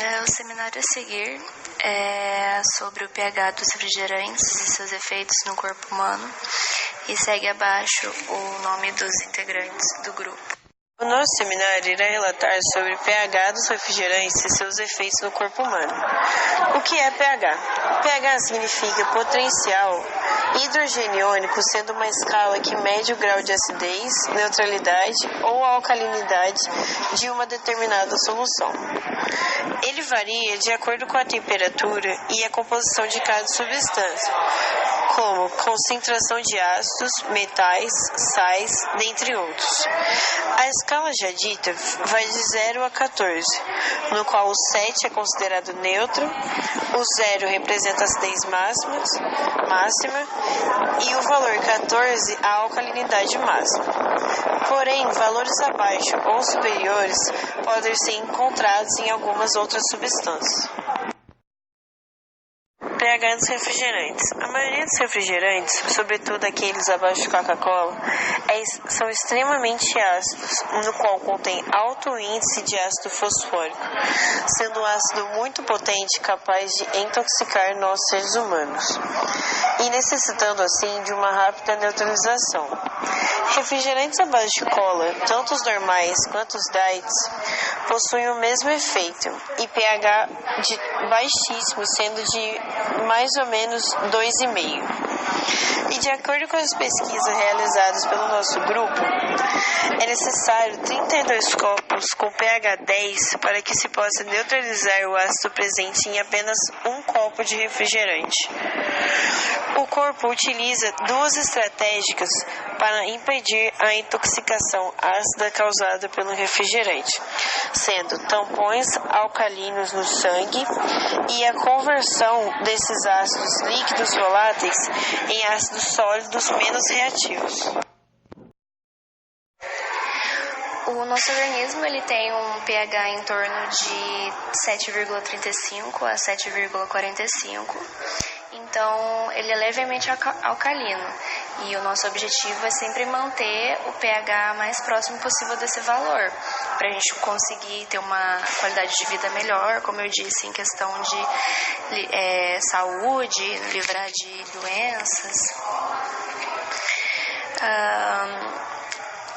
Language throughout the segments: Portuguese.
O seminário a seguir é sobre o pH dos refrigerantes e seus efeitos no corpo humano e segue abaixo o nome dos integrantes do grupo. O nosso seminário irá relatar sobre o pH dos refrigerantes e seus efeitos no corpo humano. O que é pH? pH significa potencial hidrogeniônico, sendo uma escala que mede o grau de acidez, neutralidade ou alcalinidade de uma determinada solução. Ele varia de acordo com a temperatura e a composição de cada substância, como concentração de ácidos, metais, sais, dentre outros. A escala já dita vai de 0 a 14, no qual o 7 é considerado neutro, o 0 representa a acidez máxima e o valor 14 a alcalinidade máxima. Porém, valores abaixo ou superiores podem ser encontrados em algumas outras substâncias. pH dos refrigerantes. A maioria dos refrigerantes, sobretudo aqueles abaixo de Coca-Cola, são extremamente ácidos, no qual contém alto índice de ácido fosfórico, sendo um ácido muito potente capaz de intoxicar nós seres humanos, e necessitando assim de uma rápida neutralização. Refrigerantes à base de cola, tanto os normais quanto os diets, possuem o mesmo efeito, e pH baixíssimo, sendo de mais ou menos 2,5. E de acordo com as pesquisas realizadas pelo nosso grupo, é necessário 32 copos com pH 10 para que se possa neutralizar o ácido presente em apenas um copo de refrigerante. O corpo utiliza duas estratégias para impedir a intoxicação ácida causada pelo refrigerante, sendo tampões alcalinos no sangue e a conversão desses ácidos líquidos voláteis em ácidos sólidos menos reativos. O nosso organismo ele tem um pH em torno de 7,35 a 7,45, então ele é levemente alcalino e o nosso objetivo é sempre manter o pH mais próximo possível desse valor, para a gente conseguir ter uma qualidade de vida melhor, como eu disse, em questão de saúde, livrar de doenças.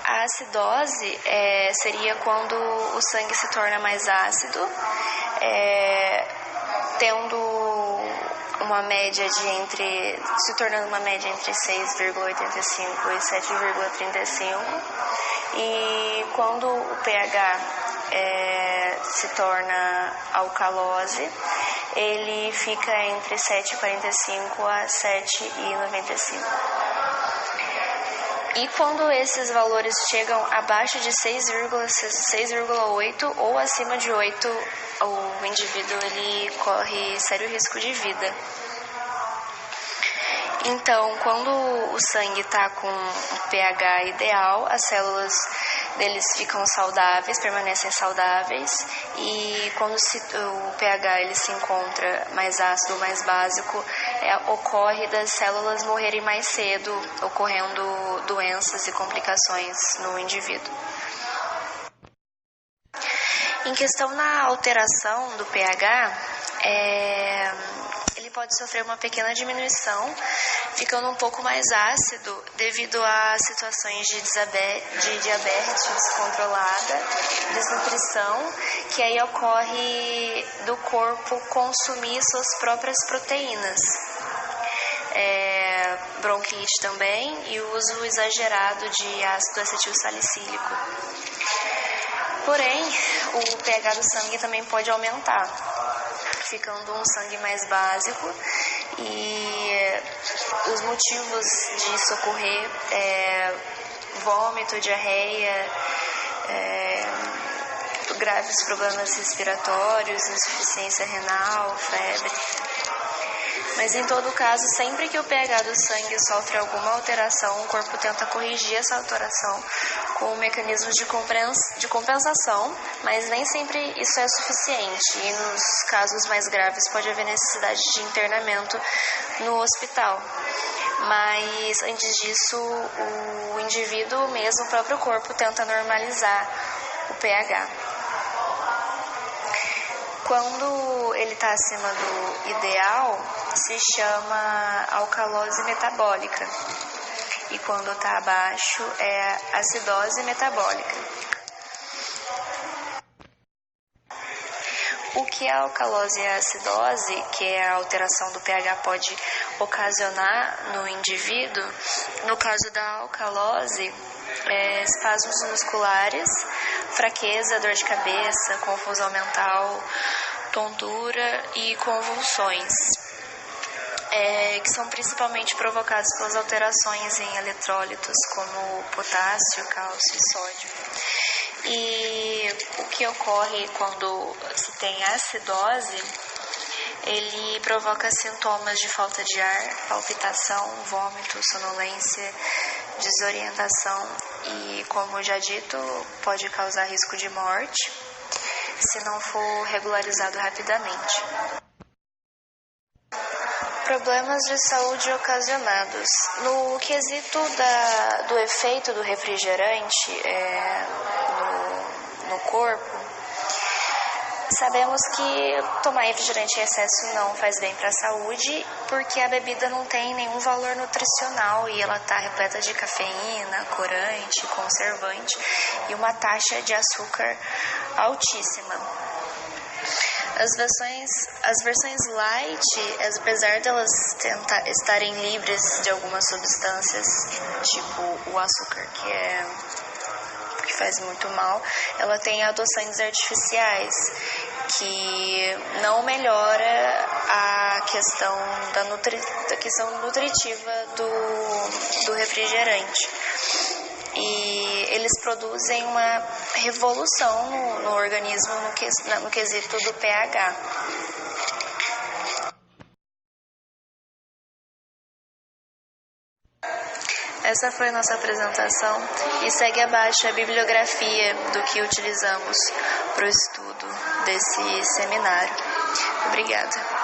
A acidose seria quando o sangue se torna mais ácido, se tornando uma média entre 6,85 e 7,35, e quando o pH se torna alcalose, ele fica entre 7,45 a 7,95. E quando esses valores chegam abaixo de 6,8 ou acima de 8, o indivíduo ele corre sério risco de vida. Então, quando o sangue está com o pH ideal, as células deles ficam saudáveis, permanecem saudáveis, e quando o pH ele se encontra mais ácido, mais básico, ocorre das células morrerem mais cedo, ocorrendo doenças e complicações no indivíduo. Em questão na alteração do pH, ele pode sofrer uma pequena diminuição, ficando um pouco mais ácido devido a situações de diabetes descontrolada, desnutrição, que aí ocorre do corpo consumir suas próprias proteínas. Bronquite também e o uso exagerado de ácido acetilsalicílico. Porém, o pH do sangue também pode aumentar, ficando um sangue mais básico, e os motivos disso ocorrer vômito, diarreia, graves problemas respiratórios, insuficiência renal, febre. Mas em todo caso, sempre que o pH do sangue sofre alguma alteração, o corpo tenta corrigir essa alteração com mecanismos de compensação, mas nem sempre isso é suficiente, e nos casos mais graves pode haver necessidade de internamento no hospital. Mas antes disso, o indivíduo mesmo, o próprio corpo, tenta normalizar o pH. Quando ele está acima do ideal, se chama alcalose metabólica. E quando está abaixo, é acidose metabólica. O que a alcalose e a acidose, que é a alteração do pH, pode ocasionar no indivíduo, no caso da alcalose, espasmos musculares, fraqueza, dor de cabeça, confusão mental, tontura e convulsões, que são principalmente provocados pelas alterações em eletrólitos como potássio, cálcio e sódio. E o que ocorre quando se tem acidose, ele provoca sintomas de falta de ar, palpitação, vômito, sonolência, desorientação e, como já dito, pode causar risco de morte se não for regularizado rapidamente. Problemas de saúde ocasionados. No quesito do efeito do refrigerante no corpo, sabemos que tomar refrigerante em excesso não faz bem para a saúde, porque a bebida não tem nenhum valor nutricional e ela está repleta de cafeína, corante, conservante e uma taxa de açúcar altíssima. As versões light, apesar delas estarem livres de algumas substâncias, tipo o açúcar, que faz muito mal, ela tem adoçantes artificiais, que não melhora a questão da questão nutritiva do refrigerante. E eles produzem uma revolução no organismo no quesito do pH. Essa foi a nossa apresentação e segue abaixo a bibliografia do que utilizamos para o estudo desse seminário. Obrigada.